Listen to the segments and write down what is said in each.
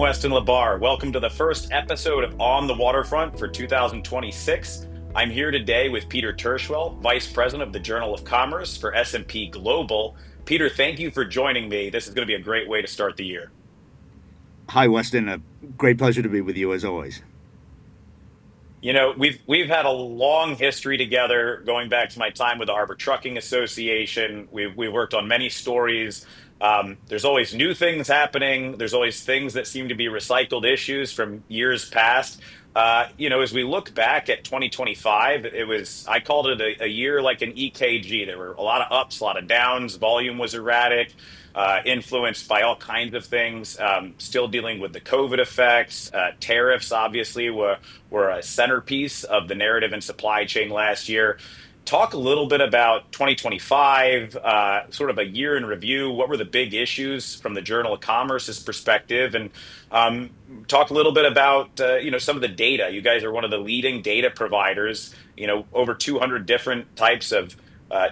Weston LaBar. Welcome to the first episode of On the Waterfront for 2026. I'm here today with Peter Tirschwell, Vice President of the Journal of Commerce for S&P Global. Peter, thank you for joining me. This is going to be a great way to start the year. Hi, Weston. A great pleasure to be with you as always. We've had a long history together, going back to my time with the Harbor Trucking Association. We worked on many stories. There's always new things happening. There's always things that seem to be recycled issues from years past. As we look back at 2025, I called it a year like an EKG. There were a lot of ups, a lot of downs. Volume was erratic, influenced by all kinds of things. Still dealing with the COVID effects. Tariffs, obviously, were a centerpiece of the narrative and supply chain last year. Talk a little bit about 2025, sort of a year in review. What were the big issues from the Journal of Commerce's perspective? And talk a little bit about some of the data. You guys are one of the leading data providers. Over 200 different types of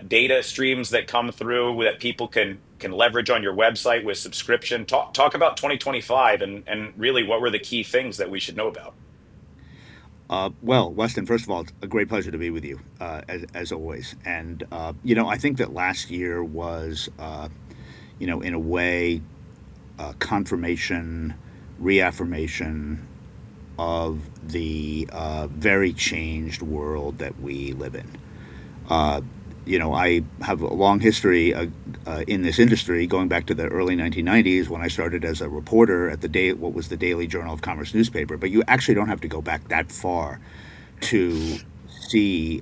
data streams that come through that people can leverage on your website with subscription. Talk about 2025 and really what were the key things that we should know about. Well, Weston, first of all, it's a great pleasure to be with you, as always. And, I think that last year was, in a way, confirmation, reaffirmation of the very changed world that we live in. Uh, I have a long history in this industry, going back to the early 1990s when I started as a reporter at what was the Daily Journal of Commerce newspaper. But you actually don't have to go back that far to see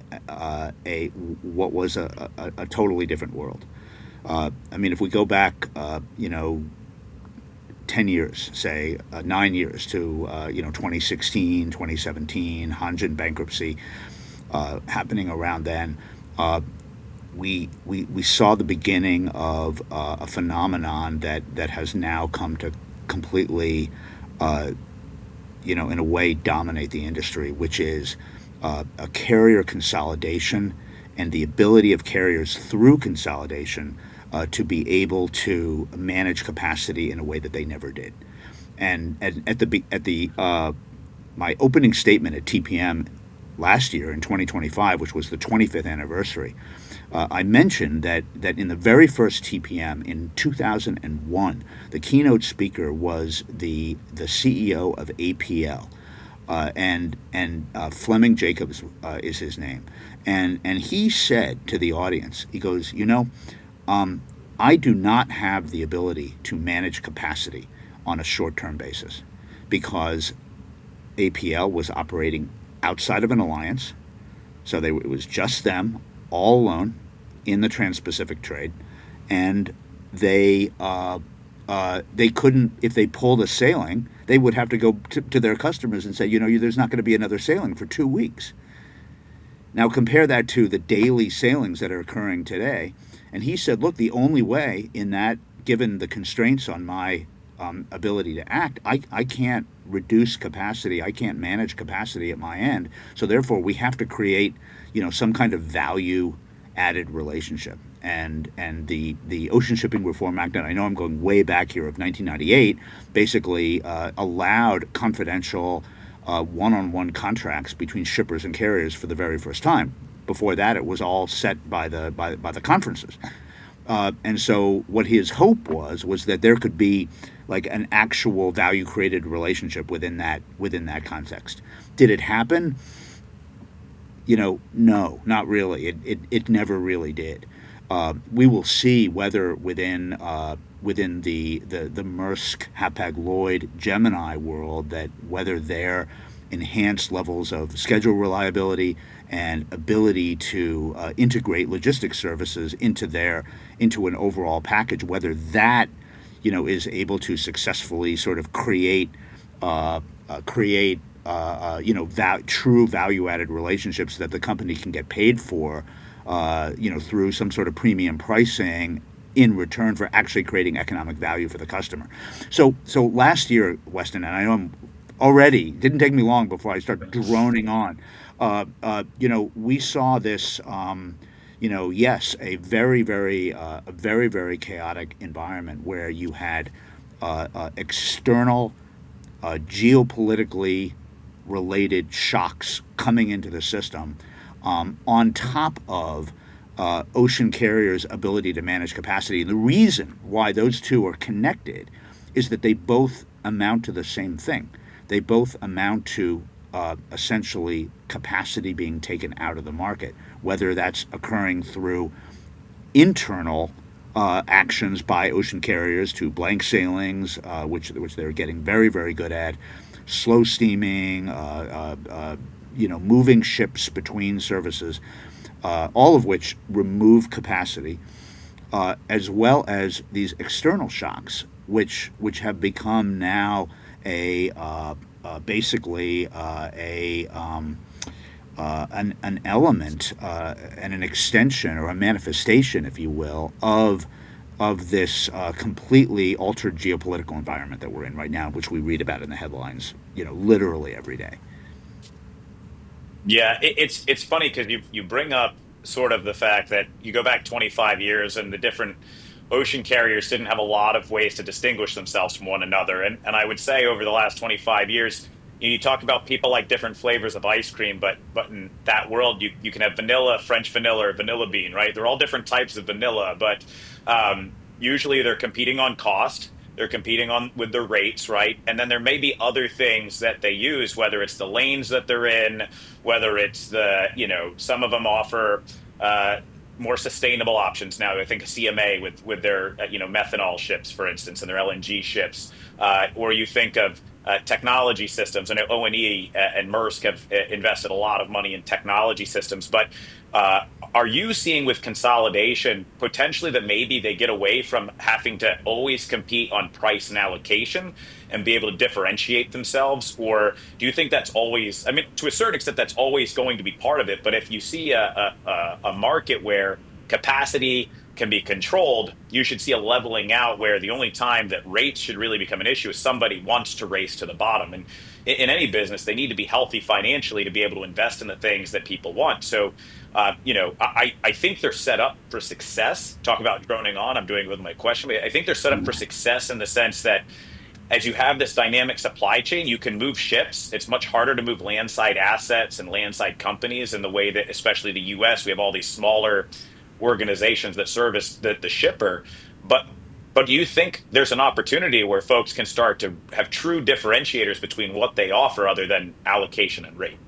what was a totally different world. If we go back, 10 years, say 9 years to 2016, 2017, Hanjin bankruptcy happening around then. Uh, we saw the beginning of a phenomenon that has now come to completely, uh, in a way, dominate the industry, which is a carrier consolidation and the ability of carriers through consolidation to be able to manage capacity in a way that they never did. And at the my opening statement at TPM last year in 2025, which was the 25th anniversary, I mentioned that in the very first TPM in 2001, the keynote speaker was the CEO of APL, and Fleming Jacobs is his name, and he said to the audience, he goes, I do not have the ability to manage capacity on a short-term basis because APL was operating outside of an alliance. So it was just them, all alone, in the Trans-Pacific trade, and they couldn't. If they pulled a sailing, they would have to go to their customers and say, there's not going to be another sailing for 2 weeks. Now compare that to the daily sailings that are occurring today. And he said, look, the only way in that, given the constraints on my ability to act, I can't reduce capacity. I can't manage capacity at my end. So therefore, we have to create, some kind of value added relationship. And the Ocean Shipping Reform Act, and I know I'm going way back here, of 1998, basically allowed confidential one-on-one contracts between shippers and carriers for the very first time. Before that, it was all set by the conferences. And so what his hope was that there could be like an actual value created relationship within that context. Did it happen? No, not really. It never really did. We will see whether within the Maersk, Hapag-Lloyd, Gemini world, that whether their enhanced levels of schedule reliability and ability to integrate logistics services into an overall package, whether that is able to successfully sort of create true value added relationships that the company can get paid for, through some sort of premium pricing in return for actually creating economic value for the customer. So last year, Weston, and I know I'm already didn't take me long before I start droning on. We saw this. Yes, a very, very chaotic environment where you had external geopolitically related shocks coming into the system, on top of ocean carriers' ability to manage capacity. And the reason why those two are connected is that they both amount to the same thing. They both amount to essentially capacity being taken out of the market, whether that's occurring through internal actions by ocean carriers to blank sailings, which they're getting very, very good at, slow steaming, moving ships between services, all of which remove capacity, as well as these external shocks, which have become now a basically an element and an extension or a manifestation, if you will, of this completely altered geopolitical environment that we're in right now, which we read about in the headlines, literally every day. Yeah, it's funny because you bring up sort of the fact that you go back 25 years and the different ocean carriers didn't have a lot of ways to distinguish themselves from one another. And I would say over the last 25 years, you talk about people like different flavors of ice cream, but in that world, you can have vanilla, French vanilla, or vanilla bean, right? They're all different types of vanilla, but usually they're competing on cost. They're competing on with the rates, right? And then there may be other things that they use, whether it's the lanes that they're in, whether it's some of them offer more sustainable options now. I think CMA with their methanol ships, for instance, and their LNG ships, or you think of technology systems. I know O&E and Maersk have invested a lot of money in technology systems, but are you seeing with consolidation potentially that maybe they get away from having to always compete on price and allocation and be able to differentiate themselves? Or do you think that's always, I mean, to a certain extent, that's always going to be part of it. But if you see a market where capacity can be controlled, you should see a leveling out where the only time that rates should really become an issue is somebody wants to race to the bottom. And in any business, they need to be healthy financially to be able to invest in the things that people want. So, I think they're set up for success. Talk about droning on. I'm doing it with my question, but I think they're set up for success in the sense that as you have this dynamic supply chain, you can move ships. It's much harder to move landside assets and landside companies in the way that, especially the US, we have all these smaller organizations that service the shipper. But do you think there's an opportunity where folks can start to have true differentiators between what they offer other than allocation and rate?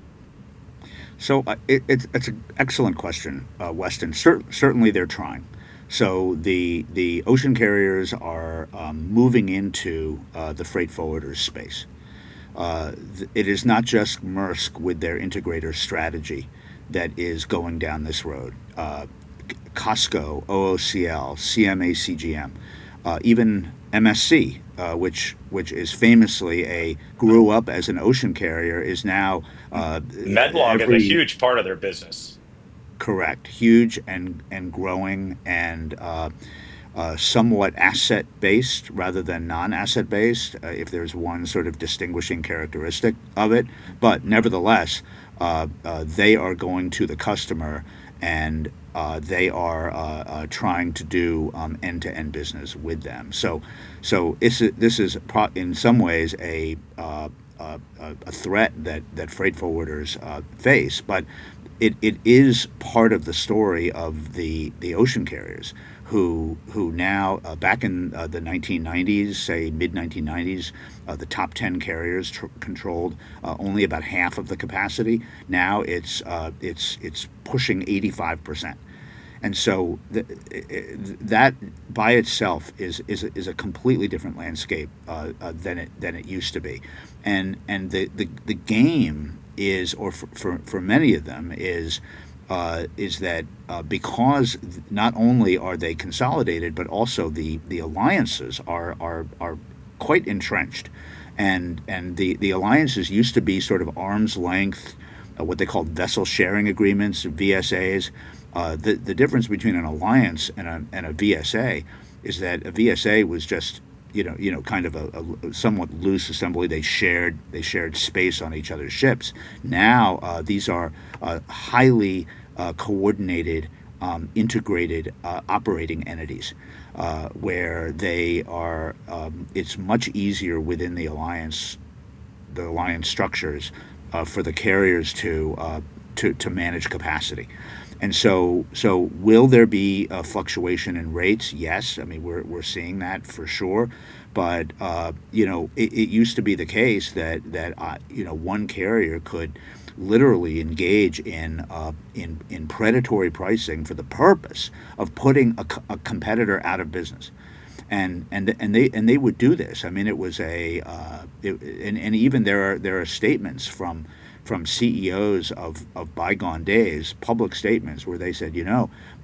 So it's an excellent question, Weston. Certainly they're trying. So the ocean carriers are moving into the freight forwarders space. It is not just Maersk with their integrator strategy that is going down this road. Costco, OOCL, CMA, CGM, even MSC, which is famously grew up as an ocean carrier, is now Medlog is a every huge part of their business. correct, huge and growing and somewhat asset based rather than non asset based. If there's one sort of distinguishing characteristic of it, but nevertheless, they are going to the customer and they are trying to do end-to-end business with them. So this is in some ways a threat that freight forwarders face, but it is part of the story of the ocean carriers who now back in the 1990s, say mid 1990s, the top 10 carriers controlled only about half of the capacity. Now it's pushing 85%. And so that by itself is a completely different landscape than it used to be, and the game is, or for many of them is that because not only are they consolidated, but also the alliances are quite entrenched, and the alliances used to be sort of arm's length, what they called vessel sharing agreements, VSAs. The difference between an alliance and a VSA is that a VSA was just kind of a somewhat loose assembly. They shared space on each other's ships. Now these are highly coordinated, integrated operating entities, where they are. It's much easier within the alliance the alliance structures for the carriers to manage capacity. And so will there be a fluctuation in rates? Yes, I mean we're seeing that for sure. But it used to be the case that one carrier could literally engage in predatory pricing for the purpose of putting a competitor out of business. And they would do this. I mean, it was and even there are statements from CEOs of bygone days, public statements where they said,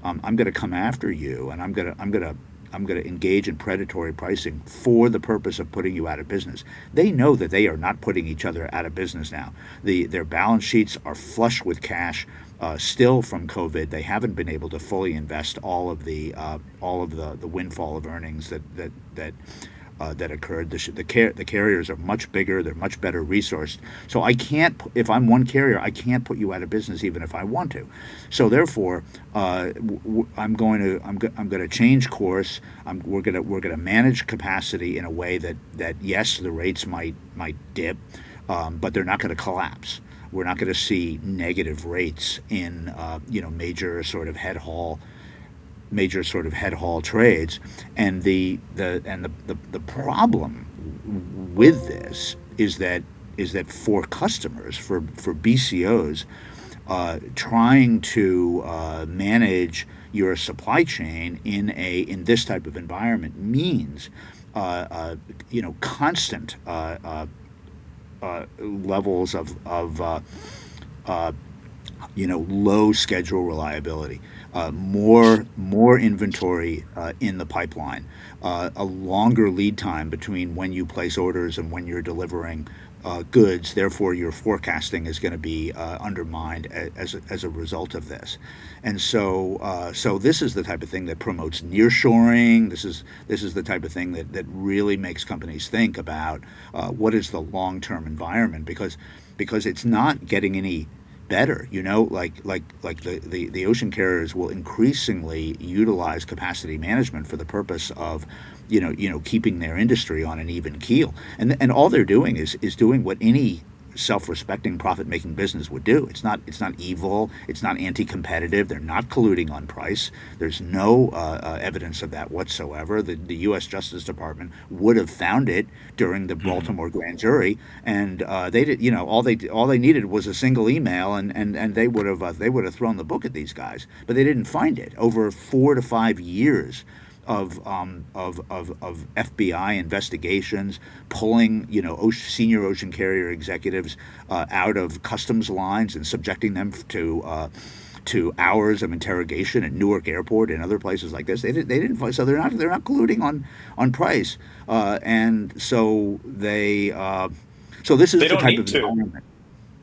I'm going to come after you, and I'm going to engage in predatory pricing for the purpose of putting you out of business. They know that they are not putting each other out of business now. Their balance sheets are flush with cash. Still from COVID, they haven't been able to fully invest all of the windfall of earnings that occurred. The carriers are much bigger. They're much better resourced. So I can't, if I'm one carrier, I can't put you out of business even if I want to. So therefore, I'm going to change course. We're going to manage capacity in a way that yes, the rates might dip, but they're not going to collapse. We're not going to see negative rates in major sort of head haul trades. And the problem with this is that for customers, for BCOs, trying to manage your supply chain in this type of environment means constant levels of low schedule reliability, more inventory in the pipeline, a longer lead time between when you place orders and when you're delivering goods. Therefore, your forecasting is going to be undermined as a result of this. And so this is the type of thing that promotes nearshoring. This is the type of thing that really makes companies think about what is the long-term environment, because it's not getting any better. The ocean carriers will increasingly utilize capacity management for the purpose of keeping their industry on an even keel. And all they're doing is doing what any self-respecting profit-making business would do. It's not evil. It's not anti-competitive. They're not colluding on price. There's no evidence of that whatsoever. The U.S. Justice Department would have found it during the Baltimore grand jury, and they did. All they needed was a single email, and they would have thrown the book at these guys. But they didn't find it over 4 to 5 years of FBI investigations, pulling senior ocean carrier executives out of customs lines and subjecting them to hours of interrogation at Newark Airport and other places like this. They didn't find, so they're not colluding on price, and so this is They the don't type need of to. environment.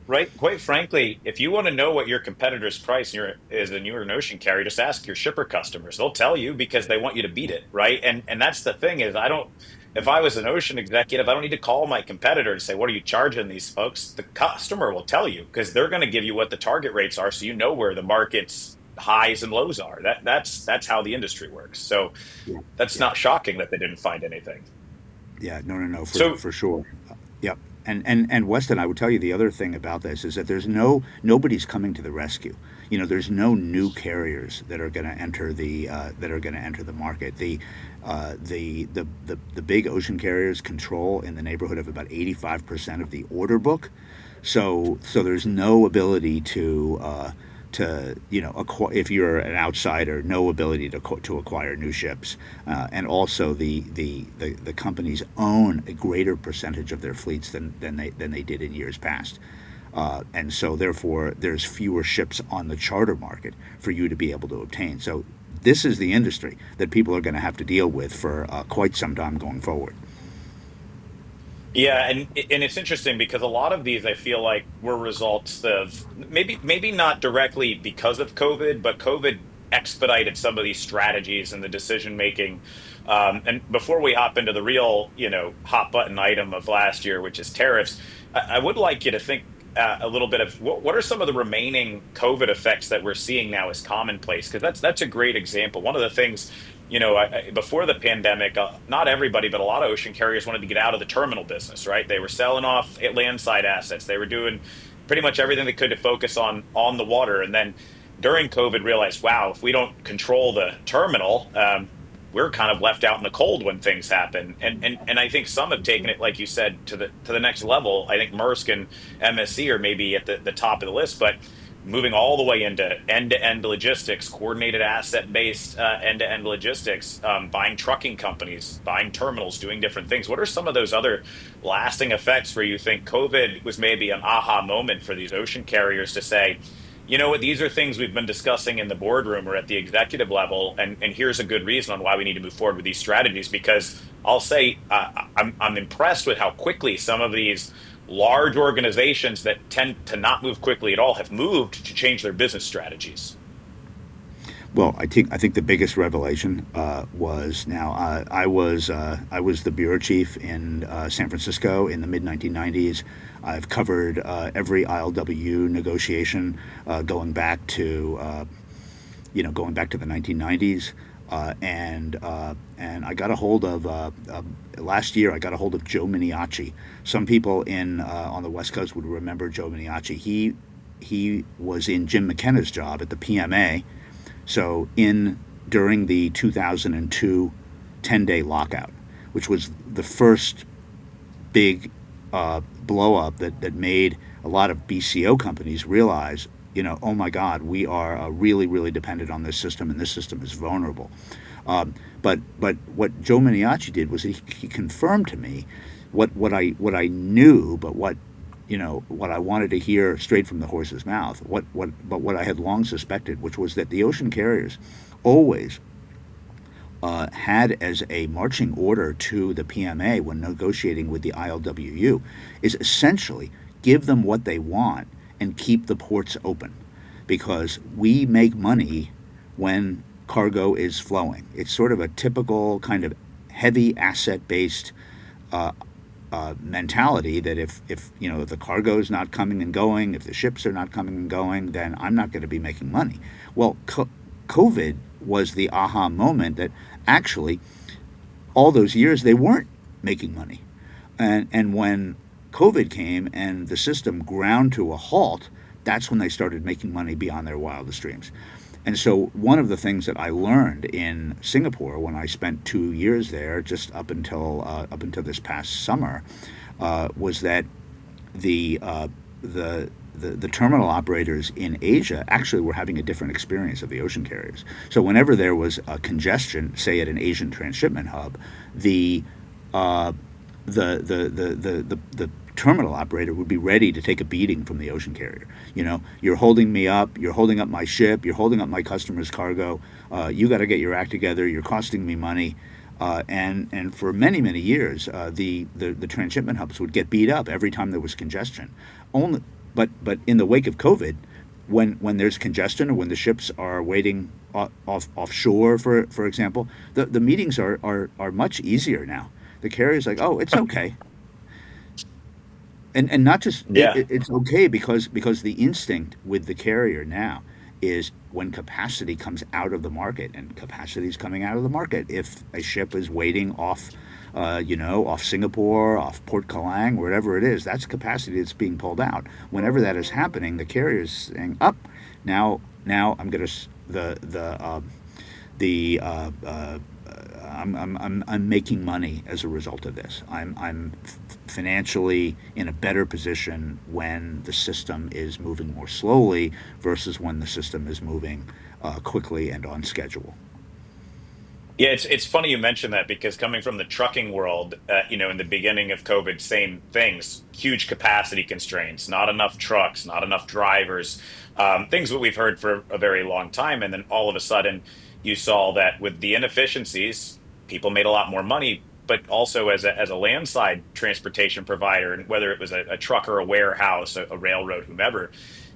Right. Quite frankly, if you want to know what your competitor's price is and you're an ocean carrier, just ask your shipper customers. They'll tell you because they want you to beat it, right? And that's the thing is I don't if I was an ocean executive, I don't need to call my competitor and say, what are you charging these folks? The customer will tell you because they're going to give you what the target rates are so you know where the market's highs and lows are. That's how the industry works. So Yeah, that's yeah. not shocking that they didn't find anything. Yeah, no, So for sure. Yep. And Weston, I would tell you the other thing about this is that nobody's coming to the rescue. There's no new carriers that are going to enter the market. The big ocean carriers control in the neighborhood of about 85% of the order book. So there's no ability if you're an outsider, no ability to acquire new ships, and also the companies own a greater percentage of their fleets than they did in years past, and so therefore there's fewer ships on the charter market for you to be able to obtain. So this is the industry that people are going to have to deal with for quite some time going forward. yeah, and it's interesting because a lot of these I feel like were results of maybe not directly because of COVID, but COVID expedited some of these strategies and the decision making. And before we hop into the real, hot button item of last year, which is tariffs, I would like you to think. a little bit of what are some of the remaining COVID effects that we're seeing now as commonplace? Because that's a great example. One of the things, before the pandemic, not everybody, but a lot of ocean carriers wanted to get out of the terminal business, right? They were selling off landside assets. They were doing pretty much everything they could to focus on the water. And then during COVID, realized, wow, if we don't control the terminal, we're kind of left out in the cold when things happen. And I think some have taken it, like you said, to the next level. I think Maersk and MSC are maybe at the top of the list, but moving all the way into end-to-end logistics, coordinated asset-based end-to-end logistics, buying trucking companies, buying terminals, doing different things. What are some of those other lasting effects where you think COVID was maybe an aha moment for these ocean carriers to say, you know what, these are things we've been discussing in the boardroom or at the executive level, and here's a good reason on why we need to move forward with these strategies. Because I'll say I'm impressed with how quickly some of these large organizations that tend to not move quickly at all have moved to change their business strategies. Well, I think the biggest revelation was now I was the bureau chief in San Francisco in the mid 1990s. I've covered every ILWU negotiation going back to the 1990s, and I got a hold of last year. I got a hold of Joe Miniacci. Some people in on the West Coast would remember Joe Miniacci. He was in Jim McKenna's job at the PMA. So in during the 2002 10-day lockout, which was the first big blow up that made a lot of BCO companies realize, oh my God, we are really, really dependent on this system, and this system is vulnerable. But what Joe Miniacci did was he confirmed to me what I knew, but what I wanted to hear straight from the horse's mouth. What I had long suspected, which was that the ocean carriers always had as a marching order to the PMA when negotiating with the ILWU is essentially give them what they want and keep the ports open, because we make money when cargo is flowing. It's sort of a typical kind of heavy asset based mentality that if the cargo is not coming and going, if the ships are not coming and going, then I'm not going to be making money. Well, COVID was the aha moment that actually all those years they weren't making money, and when COVID came and the system ground to a halt, that's when they started making money beyond their wildest dreams. And so one of the things that I learned in Singapore when I spent 2 years there, just up until this past summer, was that the the terminal operators in Asia actually were having a different experience of the ocean carriers. So whenever there was a congestion, say at an Asian transshipment hub, the the terminal operator would be ready to take a beating from the ocean carrier. You're holding me up, you're holding up my ship, you're holding up my customer's cargo. You got to get your act together. You're costing me money. And for many years, the transshipment hubs would get beat up every time there was congestion. But in the wake of COVID, when there's congestion or when the ships are waiting offshore, for example, the meetings are much easier now. The carrier's like, oh, it's okay. And not just Yeah. it's okay because the instinct with the carrier now is when capacity comes out of the market, and capacity is coming out of the market if a ship is waiting off Singapore, off Port Kelang, wherever it is, that's capacity that's being pulled out. Whenever that is happening, the carrier is saying, up now I'm going to the I'm making money as a result of this. I'm financially in a better position when the system is moving more slowly versus when the system is moving quickly and on schedule. Yeah, it's funny you mentioned that because coming from the trucking world, in the beginning of COVID, same things, huge capacity constraints, not enough trucks, not enough drivers, things that we've heard for a very long time. And then all of a sudden, you saw that with the inefficiencies, people made a lot more money, but also as a landside transportation provider, and whether it was a truck or a warehouse, a railroad, whomever,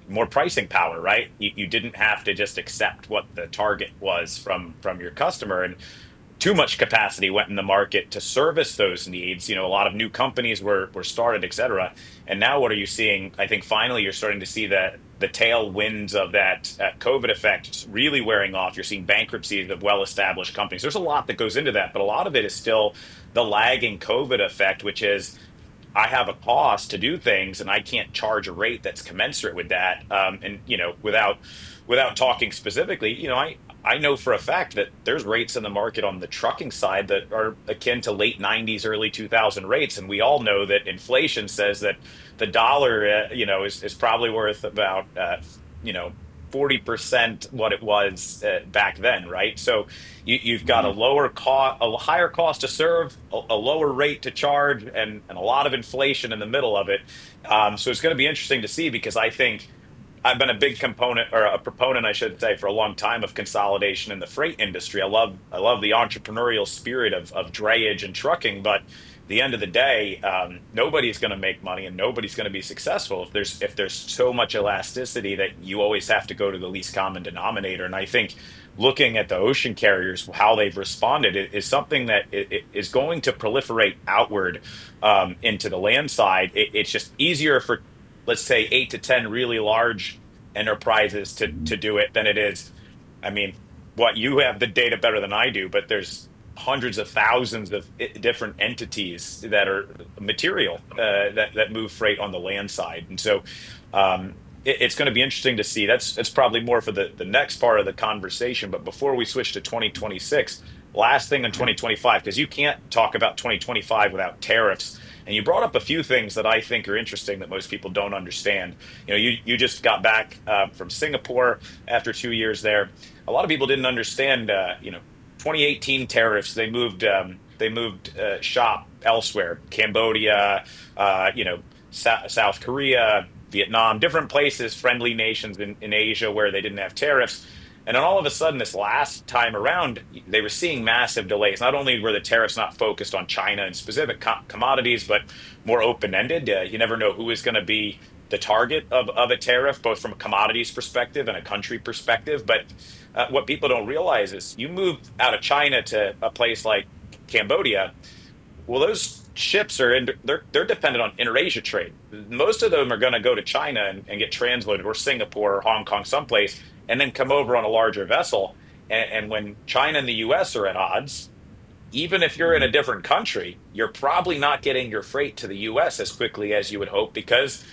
more pricing power, right? You didn't have to just accept what the target was from your customer. And too much capacity went in the market to service those needs. A lot of new companies were started, et cetera. And now what are you seeing? I think finally you're starting to see that the tailwinds of that COVID effect really wearing off. You're seeing bankruptcies of well-established companies. There's a lot that goes into that, but a lot of it is still the lagging COVID effect, which is I have a cost to do things and I can't charge a rate that's commensurate with that. And without talking specifically, I know for a fact that there's rates in the market on the trucking side that are akin to late 90s, early 2000 rates. And we all know that inflation says that the dollar, is probably worth about, you know, 40% what it was back then, right? So you've got a Mhm. lower cost, a higher cost to serve, a lower rate to charge, and a lot of inflation in the middle of it. So it's going to be interesting to see because I think I've been a big component or a proponent, I should say, for a long time of consolidation in the freight industry. I love the entrepreneurial spirit of drayage and trucking, but at the end of the day, nobody's going to make money and nobody's going to be successful if there's so much elasticity that you always have to go to the least common denominator. And I think looking at the ocean carriers, how they've responded is something that it is going to proliferate outward into the land side. It's just easier for, let's say, 8 to 10 really large enterprises to do it than it is. I mean, what you have the data better than I do, but there's hundreds of thousands of different entities that are material that move freight on the land side, and so it's going to be interesting to see. That's probably more for the next part of the conversation. But before we switch to 2026, last thing on 2025, because you can't talk about 2025 without tariffs. And you brought up a few things that I think are interesting that most people don't understand. You just got back from Singapore after 2 years there. A lot of people didn't understand. 2018 tariffs. They moved shop elsewhere, Cambodia, South Korea, Vietnam, different places, friendly nations in Asia where they didn't have tariffs. And then all of a sudden, this last time around, they were seeing massive delays. Not only were the tariffs not focused on China and specific commodities, but more open-ended. You never know who is going to be the target of a tariff, both from a commodities perspective and a country perspective. But what people don't realize is you move out of China to a place like Cambodia. Well, those ships they're dependent on inter-Asia trade. Most of them are going to go to China and get transloaded, or Singapore or Hong Kong, someplace, and then come over on a larger vessel. And when China and the US are at odds, even if you're in a different country, you're probably not getting your freight to the US as quickly as you would hope because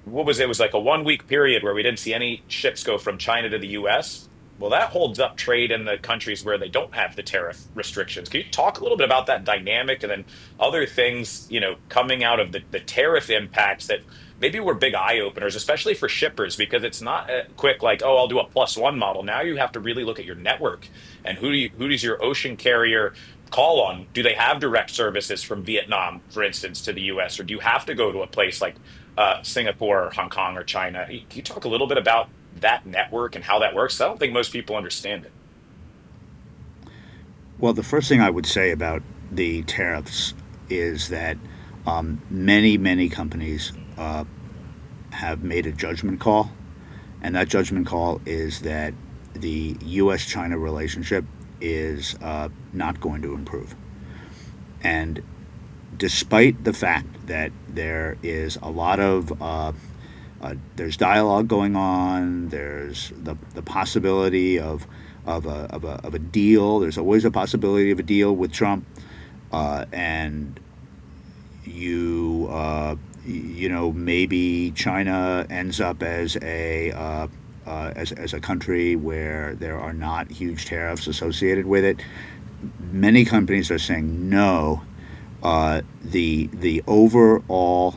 what was it? It was like a 1 week period where we didn't see any ships go from China to the US. Well, that holds up trade in the countries where they don't have the tariff restrictions. Can you talk a little bit about that dynamic and then other things, coming out of the tariff impacts that maybe were big eye openers, especially for shippers, because it's not a quick like, oh, I'll do a plus one model. Now you have to really look at your network and who does your ocean carrier call on? Do they have direct services from Vietnam, for instance, to the US, or do you have to go to a place like Singapore or Hong Kong or China? Can you talk a little bit about that network and how that works? I don't think most people understand it. Well, the first thing I would say about the tariffs is that many, many companies have made a judgment call, and that judgment call is that the U.S. China relationship is not going to improve. And despite the fact that there is a lot of there's dialogue going on, there's the possibility of a deal. There's always a possibility of a deal with Trump, and maybe China ends up as a country where there are not huge tariffs associated with it. Many companies are saying no. The overall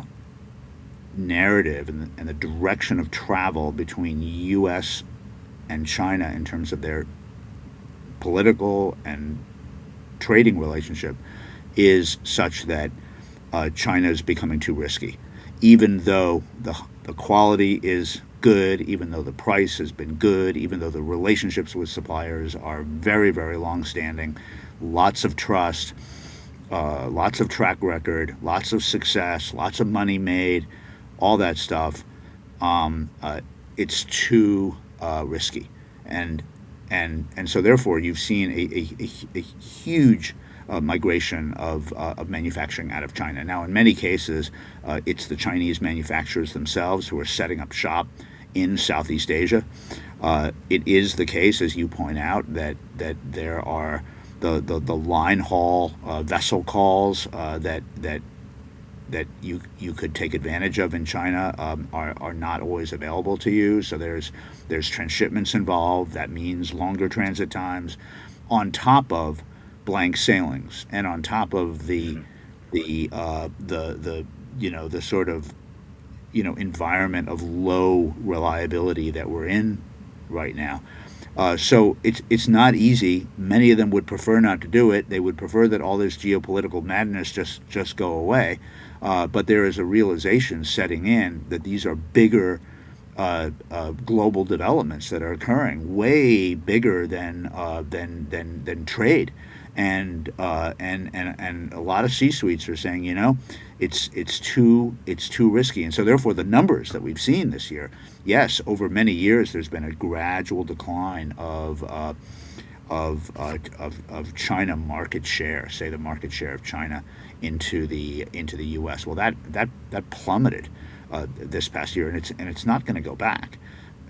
narrative and the direction of travel between U.S. and China in terms of their political and trading relationship is such that China is becoming too risky. Even though the quality is good, even though the price has been good, even though the relationships with suppliers are very, very long standing, lots of trust, lots of track record, lots of success, lots of money made, all that stuff, it's too risky. And and so therefore you've seen a huge migration of manufacturing out of China. Now, in many cases, it's the Chinese manufacturers themselves who are setting up shop in Southeast Asia. It is the case, as you point out, that there are the line haul vessel calls that you could take advantage of in China are not always available to you. So there's transshipments involved. That means longer transit times, on top of blank sailings, and on top of Mhm. the the sort of environment of low reliability that we're in right now. So it's not easy. Many of them would prefer not to do it. They would prefer that all this geopolitical madness just go away. But there is a realization setting in that these are bigger global developments that are occurring, way bigger than trade. And a lot of C-suites are saying, it's too risky, and so therefore the numbers that we've seen this year, yes, over many years there's been a gradual decline of China market share, say the market share of China into the U.S. Well, that plummeted this past year, and it's not going to go back.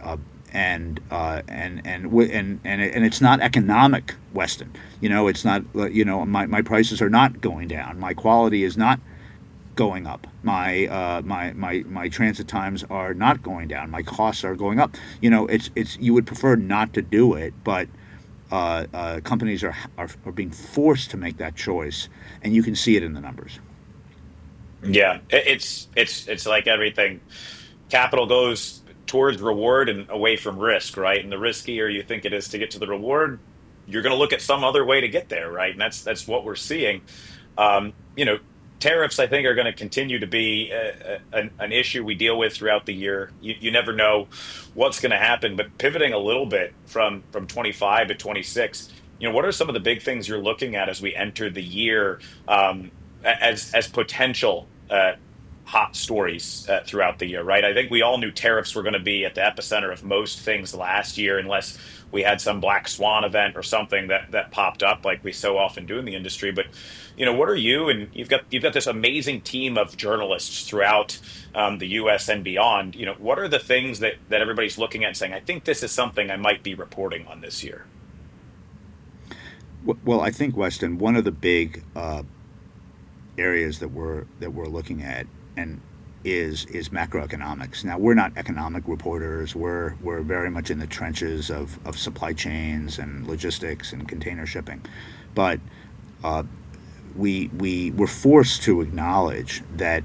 Uh, and it's not economic, Weston. It's not. My prices are not going down. My quality is not going up. My transit times are not going down. My costs are going up. It's you would prefer not to do it, but companies are being forced to make that choice, and you can see it in the numbers. Yeah, it's like everything. Capital goes towards reward and away from risk, right? And the riskier you think it is to get to the reward, you're going to look at some other way to get there, right? And that's what we're seeing. Um, you know, Tariffs, I think, are going to continue to be an issue we deal with throughout the year. You never know what's going to happen. But pivoting a little bit from 25 to 26, what are some of the big things you're looking at as we enter the year, as potential hot stories throughout the year, right? I think we all knew tariffs were going to be at the epicenter of most things last year, unless we had some black swan event or something that popped up, like we so often do in the industry. But what are you, and you've got this amazing team of journalists throughout the U.S. and beyond. What are the things that everybody's looking at and saying, I think this is something I might be reporting on this year? Well, I think, Weston, one of the big areas that we're looking at and is macroeconomics. Now, we're not economic reporters. We're very much in the trenches of supply chains and logistics and container shipping, but uh, we were forced to acknowledge that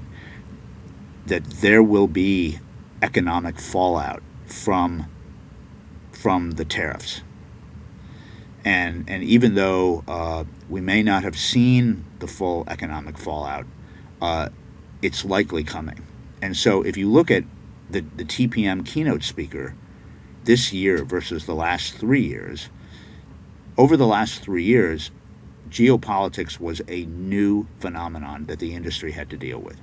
there will be economic fallout from the tariffs. And even though we may not have seen the full economic fallout, uh, it's likely coming. And so if you look at the TPM keynote speaker this year versus the last 3 years, over the last 3 years, geopolitics was a new phenomenon that the industry had to deal with.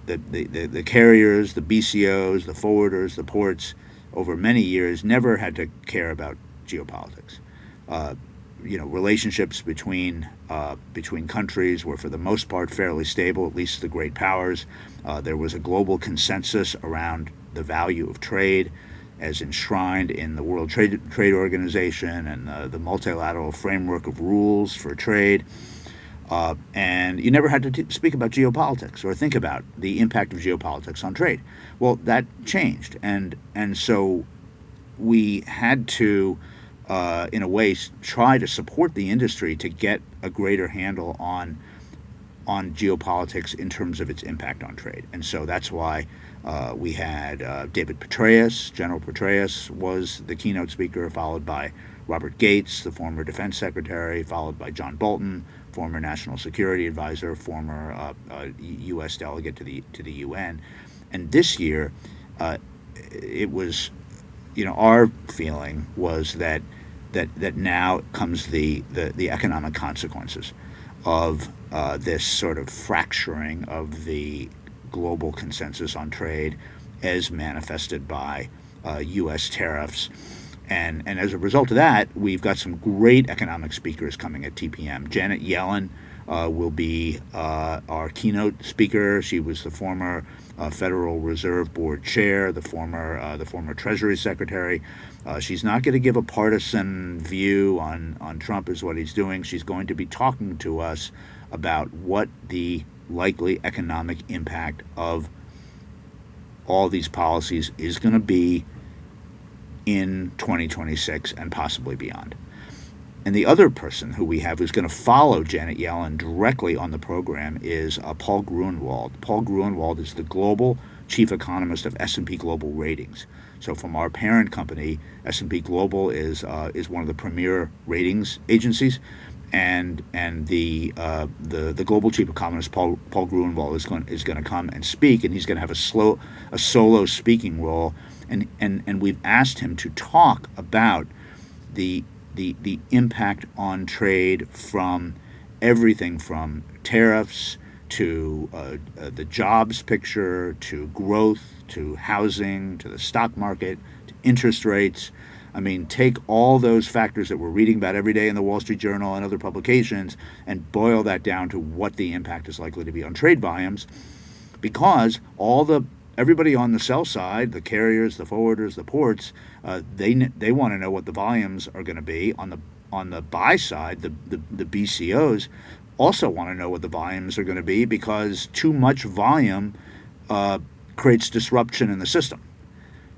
The carriers, the BCOs, the forwarders, the ports, over many years, never had to care about geopolitics. Uh, Relationships between countries were for the most part fairly stable, at least the great powers. There was a global consensus around the value of trade, as enshrined in the World Trade Organization and the multilateral framework of rules for trade. And you never had to speak about geopolitics or think about the impact of geopolitics on trade. Well, that changed, and so we had to, in a way, try to support the industry to get a greater handle on geopolitics in terms of its impact on trade. And so that's why we had David Petraeus. General Petraeus was the keynote speaker, followed by Robert Gates, the former defense secretary, followed by John Bolton, former national security advisor, former U.S. delegate to the UN. And this year, it was, our feeling was that now comes the economic consequences of this sort of fracturing of the global consensus on trade as manifested by U.S. tariffs And as a result of that, we've got some great economic speakers coming at TPM. Janet Yellen will be our keynote speaker. She was the former Federal Reserve Board chair, the former Treasury Secretary. She's not going to give a partisan view on Trump as what he's doing. She's going to be talking to us about what the likely economic impact of all these policies is going to be in 2026 and possibly beyond. And the other person who we have who's going to follow Janet Yellen directly on the program is Paul Grunwald. Paul Grunwald is the global chief economist of S&P Global Ratings. So from our parent company, S&P Global is one of the premier ratings agencies, and the global chief economist Paul Grunwald is going to come and speak, and he's going to have a solo speaking role, and we've asked him to talk about the impact on trade from everything from tariffs to the jobs picture to growth to housing to the stock market to interest rates. I mean, take all those factors that we're reading about every day in the Wall Street Journal and other publications and boil that down to what the impact is likely to be on trade volumes, because everybody on the sell side, the carriers, the forwarders, the ports, they want to know what the volumes are going to be. On the buy side, the BCOs also want to know what the volumes are going to be, because too much volume creates disruption in the system.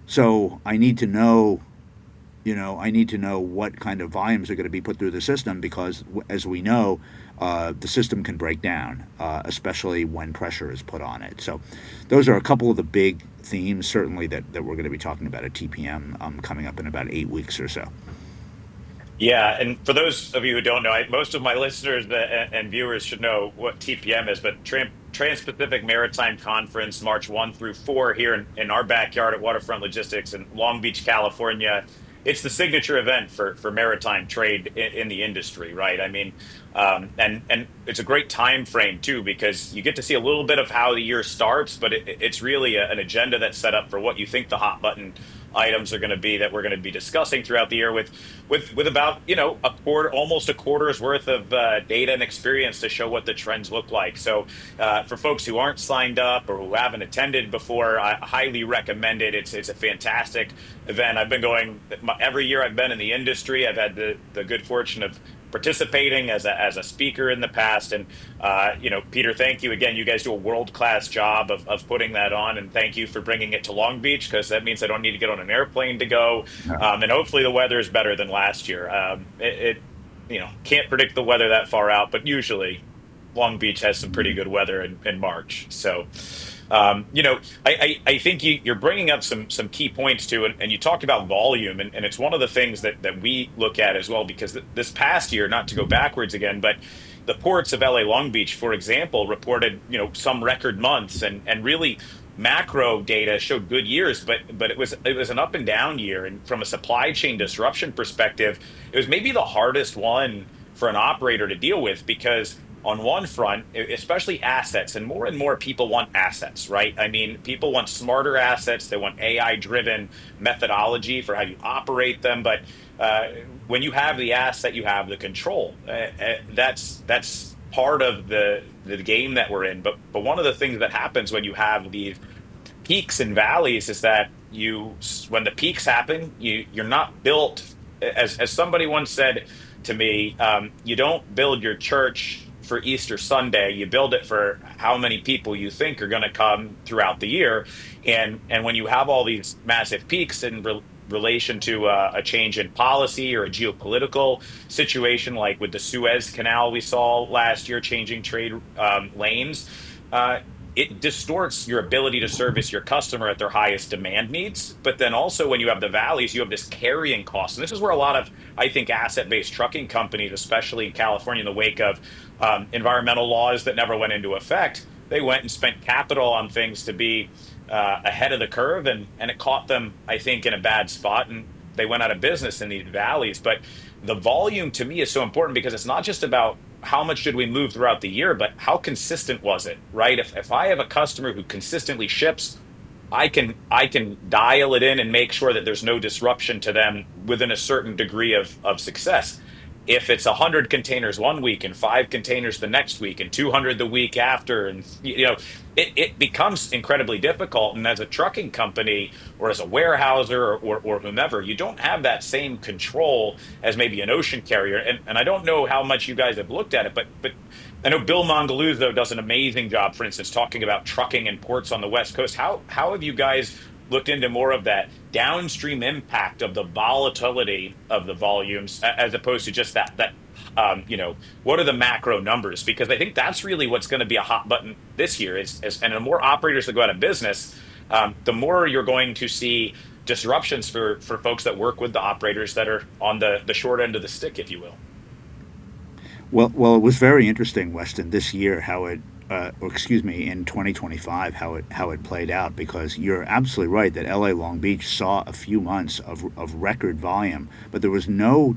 So I need to know what kind of volumes are going to be put through the system, because, as we know, the system can break down, especially when pressure is put on it. So those are a couple of the big themes, certainly, that we're going to be talking about at TPM coming up in about 8 weeks or so. Yeah, and for those of you who don't know, most of my listeners and viewers should know what TPM is, but Trans-Pacific Maritime Conference, March 1 through 4 here in our backyard at Waterfront Logistics in Long Beach, California. It's the signature event for maritime trade in the industry, right? I mean, and it's a great time frame too, because you get to see a little bit of how the year starts, but it's really an agenda that's set up for what you think the hot button items are going to be that we're going to be discussing throughout the year with about a quarter, almost a quarter's worth of data and experience to show what the trends look like. So for folks who aren't signed up or who haven't attended before, I highly recommend it. It's a fantastic event. I've been going every year I've been in the industry. I've had the good fortune of participating as a speaker in the past. And Peter, thank you again. You guys do a world-class job of putting that on, and thank you for bringing it to Long Beach, because that means I don't need to get on an airplane to go. And hopefully the weather is better than last year. Can't predict the weather that far out, but usually Long Beach has some pretty good weather in March. So I think you're bringing up some key points too, and you talked about volume, and it's one of the things that we look at as well, because this past year, not to go backwards again, but the ports of LA Long Beach, for example, reported some record months, and really macro data showed good years, but it was an up and down year, and from a supply chain disruption perspective, it was maybe the hardest one for an operator to deal with, because on one front, especially assets, and more people want assets, right? I mean, people want smarter assets. They want AI-driven methodology for how you operate them. But when you have the asset, you have the control. That's part of the game that we're in. But one of the things that happens when you have these peaks and valleys is that when the peaks happen, you're not built, as somebody once said to me, you don't build your church for Easter Sunday. You build it for how many people you think are going to come throughout the year. And when you have all these massive peaks in relation to a change in policy or a geopolitical situation, like with the Suez Canal we saw last year, changing trade lanes, it distorts your ability to service your customer at their highest demand needs. But then also, when you have the valleys, you have this carrying cost. And this is where a lot of, I think, asset-based trucking companies, especially in California, in the wake of environmental laws that never went into effect, they went and spent capital on things to be ahead of the curve, and it caught them, I think, in a bad spot, and they went out of business in these valleys. But the volume to me is so important, because it's not just about how much did we move throughout the year, but how consistent was it, right? If I have a customer who consistently ships I can dial it in and make sure that there's no disruption to them within a certain degree of success. If it's 100 containers one week and 5 containers the next week and 200 the week after, and it becomes incredibly difficult. And as a trucking company or as a warehouser or whomever, you don't have that same control as maybe an ocean carrier. And I don't know how much you guys have looked at it, but I know Bill Mongaluzzo does an amazing job, for instance, talking about trucking and ports on the West Coast. How have you guys looked into more of that downstream impact of the volatility of the volumes as opposed to just what are the macro numbers? Because I think that's really what's going to be a hot button this year and the more operators that go out of business, the more you're going to see disruptions for folks that work with the operators that are on the short end of the stick, if you will. Well, it was very interesting, Weston, this year how it, or excuse me, in 2025 how it played out because you're absolutely right that L.A. Long Beach saw a few months of record volume, but there was no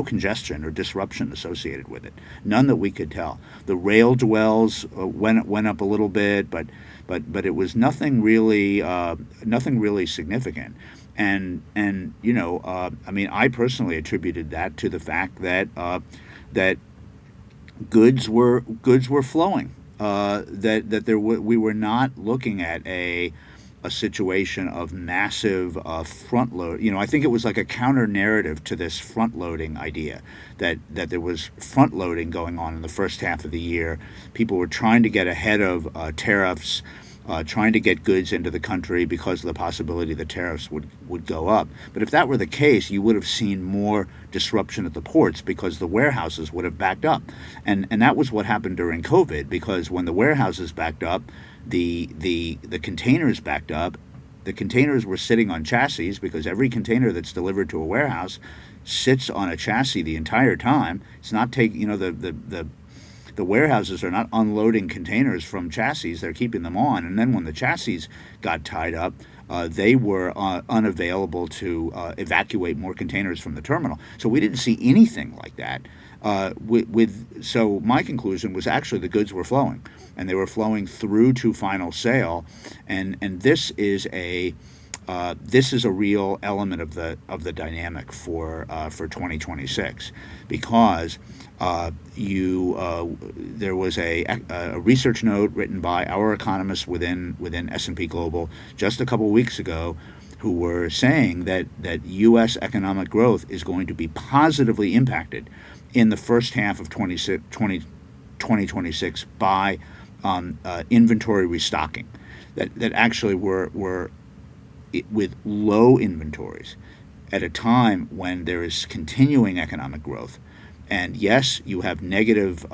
congestion or disruption associated with it, none that we could tell. The rail dwells went up a little bit, but it was nothing really significant. I mean, I personally attributed that to the fact that goods were flowing. We were not looking at a situation of massive front load. I think it was like a counter narrative to this front loading idea that there was front loading going on in the first half of the year. People were trying to get ahead of tariffs, trying to get goods into the country because of the possibility that tariffs would go up. But if that were the case, you would have seen more disruption at the ports because the warehouses would have backed up. And that was what happened during COVID because when the warehouses backed up, the containers backed up. The containers were sitting on chassis because every container that's delivered to a warehouse sits on a chassis the entire time. It's not the warehouses are not unloading containers from chassis; they're keeping them on. And then when the chassis got tied up, they were unavailable to evacuate more containers from the terminal. So we didn't see anything like that. So my conclusion was actually the goods were flowing, and they were flowing through to final sale, and this is a real element of the dynamic for 2026 because there was a research note written by our economists within S&P Global just a couple of weeks ago who were saying that U.S. economic growth is going to be positively impacted in the first half of 2026 by inventory restocking that actually were with low inventories at a time when there is continuing economic growth. And yes, you have negative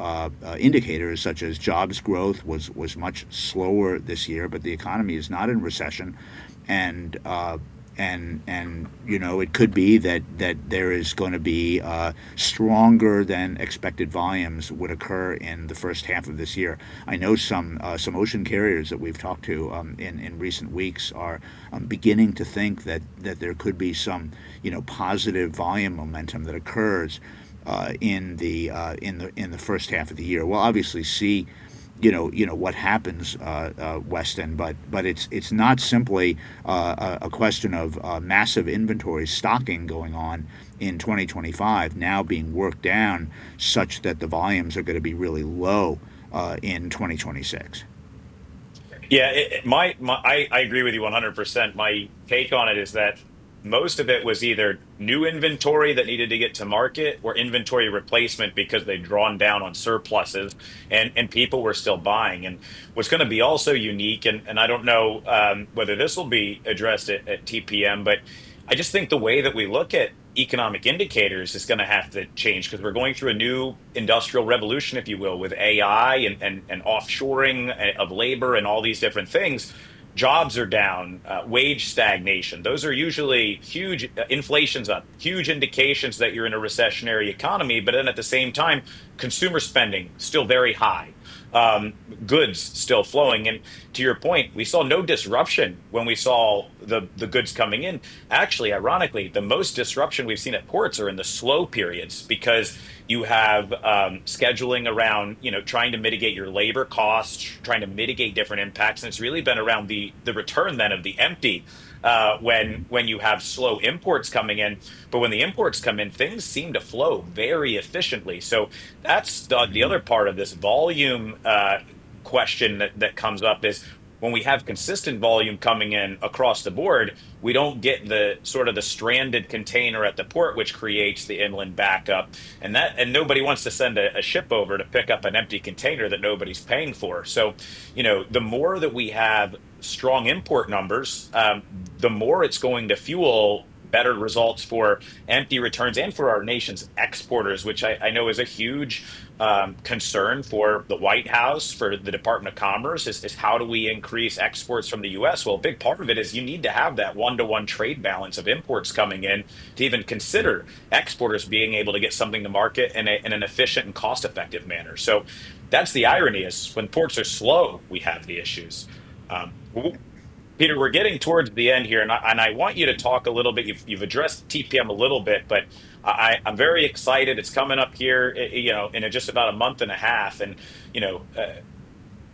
indicators such as jobs growth was much slower this year, but the economy is not in recession, and it could be that there is going to be stronger than expected volumes would occur in the first half of this year. I know some ocean carriers that we've talked to in recent weeks are beginning to think that there could be some positive volume momentum that occurs in the first half of the year. We'll obviously see what happens, Weston, but it's not simply a question of massive inventory stocking going on in 2025 now being worked down such that the volumes are going to be really low in 2026. Yeah, I agree with you 100%. My take on it is that most of it was either new inventory that needed to get to market or inventory replacement because they'd drawn down on surpluses and people were still buying. And what's going to be also unique, and I don't know whether this will be addressed at TPM, but I just think the way that we look at economic indicators is going to have to change because we're going through a new industrial revolution, if you will, with AI and offshoring of labor and all these different things. Jobs are down, wage stagnation. Those are usually huge. Inflation's up, huge indications that you're in a recessionary economy. But then at the same time, consumer spending still very high. um, goods still flowing. And to your point, we saw no disruption when we saw the goods coming in. Actually, ironically, the most disruption we've seen at ports are in the slow periods because you have scheduling around, trying to mitigate your labor costs, trying to mitigate different impacts, and it's really been around the return then of the empty when you have slow imports coming in. But when the imports come in, things seem to flow very efficiently. So that's the Mhm. other part of this volume question that comes up is when we have consistent volume coming in across the board, we don't get the sort of the stranded container at the port, which creates the inland backup. And nobody wants to send a ship over to pick up an empty container that nobody's paying for. So, the more that we have strong import numbers, the more it's going to fuel better results for empty returns and for our nation's exporters, which I know is a huge concern for the White House, for the Department of Commerce, is how do we increase exports from the US? Well, a big part of it is you need to have that one-to-one trade balance of imports coming in to even consider exporters being able to get something to market in an efficient and cost-effective manner. So that's the irony is when ports are slow, we have the issues. Peter, we're getting towards the end here, and I want you to talk a little bit. You've addressed TPM a little bit, but I'm very excited. It's coming up here, in just about a month and a half, and you know, uh,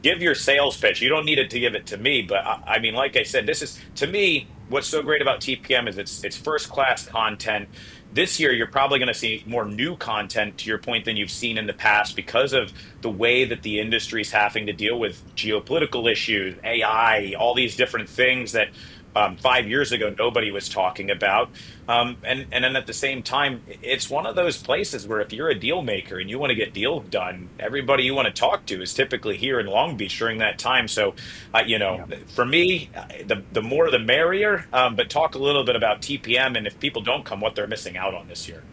give your sales pitch. You don't need it to give it to me, but I mean, like I said, this is to me what's so great about TPM is it's first class content. This year, you're probably going to see more new content to your point than you've seen in the past because of the way that the industry is having to deal with geopolitical issues, AI, all these different things that 5 years ago nobody was talking about. And then at the same time, it's one of those places where if you're a deal maker and you want to get deals done, everybody you want to talk to is typically here in Long Beach during that time. So, Yeah. for me, the more the merrier. But talk a little bit about TPM and if people don't come, what they're missing out on this year.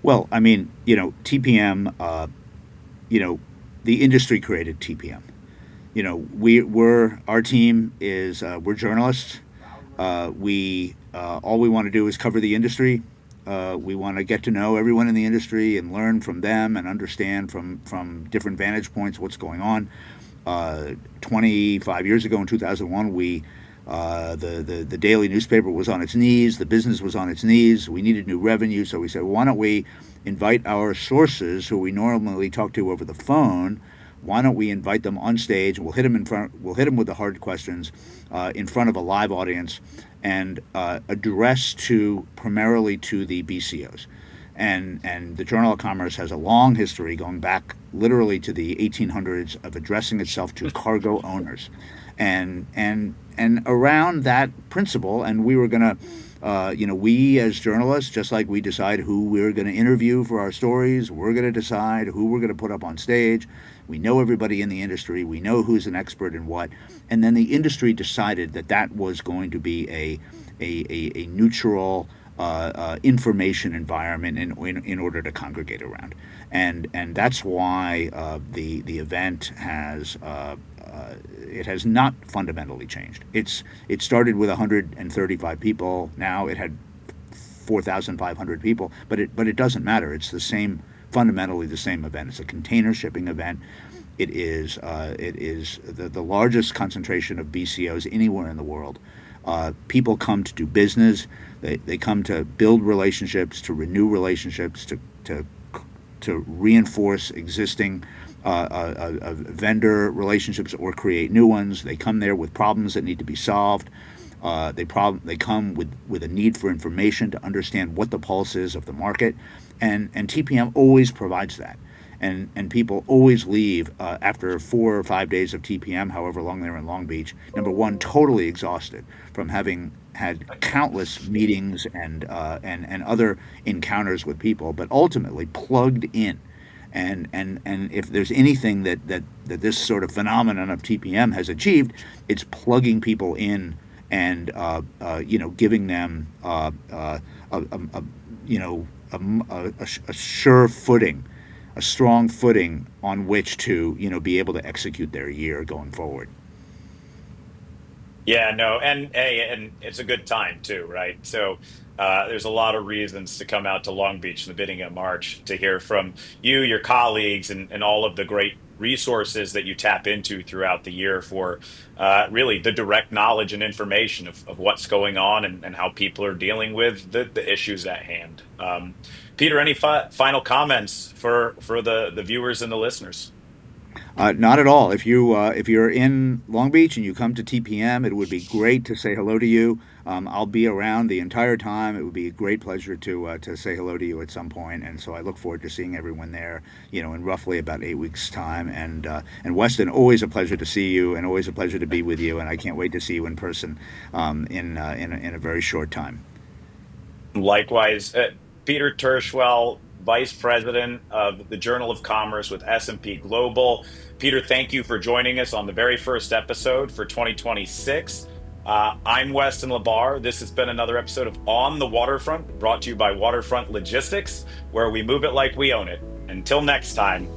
Well, I mean, TPM. You know, the industry created TPM. We're our team is we're journalists. We all we want to do is cover the industry. We want to get to know everyone in the industry and learn from them and understand from different vantage points what's going on. 25 years ago in 2001, the daily newspaper was on its knees. The business was on its knees. We needed new revenue, so we said, why don't we invite our sources, who we normally talk to over the phone? Why don't we invite them on stage? We'll hit them in front. We'll hit them with the hard questions in front of a live audience, and address primarily to the BCOs. And the Journal of Commerce has a long history going back literally to the 1800s of addressing itself to cargo owners, and around that principle. And we were going to, we as journalists, just like we decide who we're going to interview for our stories, we're going to decide who we're going to put up on stage. We know everybody in the industry. We know who's an expert in what. And then the industry decided that that was going to be a neutral information environment in order to congregate around. And that's why the event has not fundamentally changed. It started with 135 people. Now it had 4,500 people, but it doesn't matter. It's fundamentally the same event. It's a container shipping event. It is the largest concentration of BCOs anywhere in the world. People come to do business. They come to build relationships, to renew relationships, to reinforce existing vendor relationships or create new ones. They come there with problems that need to be solved. They come with a need for information to understand what the pulse is of the market, and TPM always provides that. And people always leave after 4 or 5 days of TPM, however long they're in Long Beach. Number one, totally exhausted from having had countless meetings and other encounters with people, but ultimately plugged in. And if there's anything that this sort of phenomenon of TPM has achieved, it's plugging people in and giving them a sure footing, a strong footing on which to be able to execute their year going forward. Yeah, no, and hey, and it's a good time too, right? So there's a lot of reasons to come out to Long Beach in the beginning of March to hear from you, your colleagues, and all of the great resources that you tap into throughout the year for really the direct knowledge and information of what's going on and how people are dealing with the issues at hand. Peter, any final comments for the viewers and the listeners? Not at all. If you're in Long Beach and you come to TPM, it would be great to say hello to you. I'll be around the entire time. It would be a great pleasure to say hello to you at some point, and so I look forward to seeing everyone there. In roughly about 8 weeks' time. And Weston, always a pleasure to see you, and always a pleasure to be with you. And I can't wait to see you in person in a very short time. Likewise, Peter Tirschwell, Vice President of the Journal of Commerce with S&P Global. Peter, thank you for joining us on the very first episode for 2026. I'm Weston LaBar. This has been another episode of On the Waterfront, brought to you by Waterfront Logistics, where we move it like we own it. Until next time.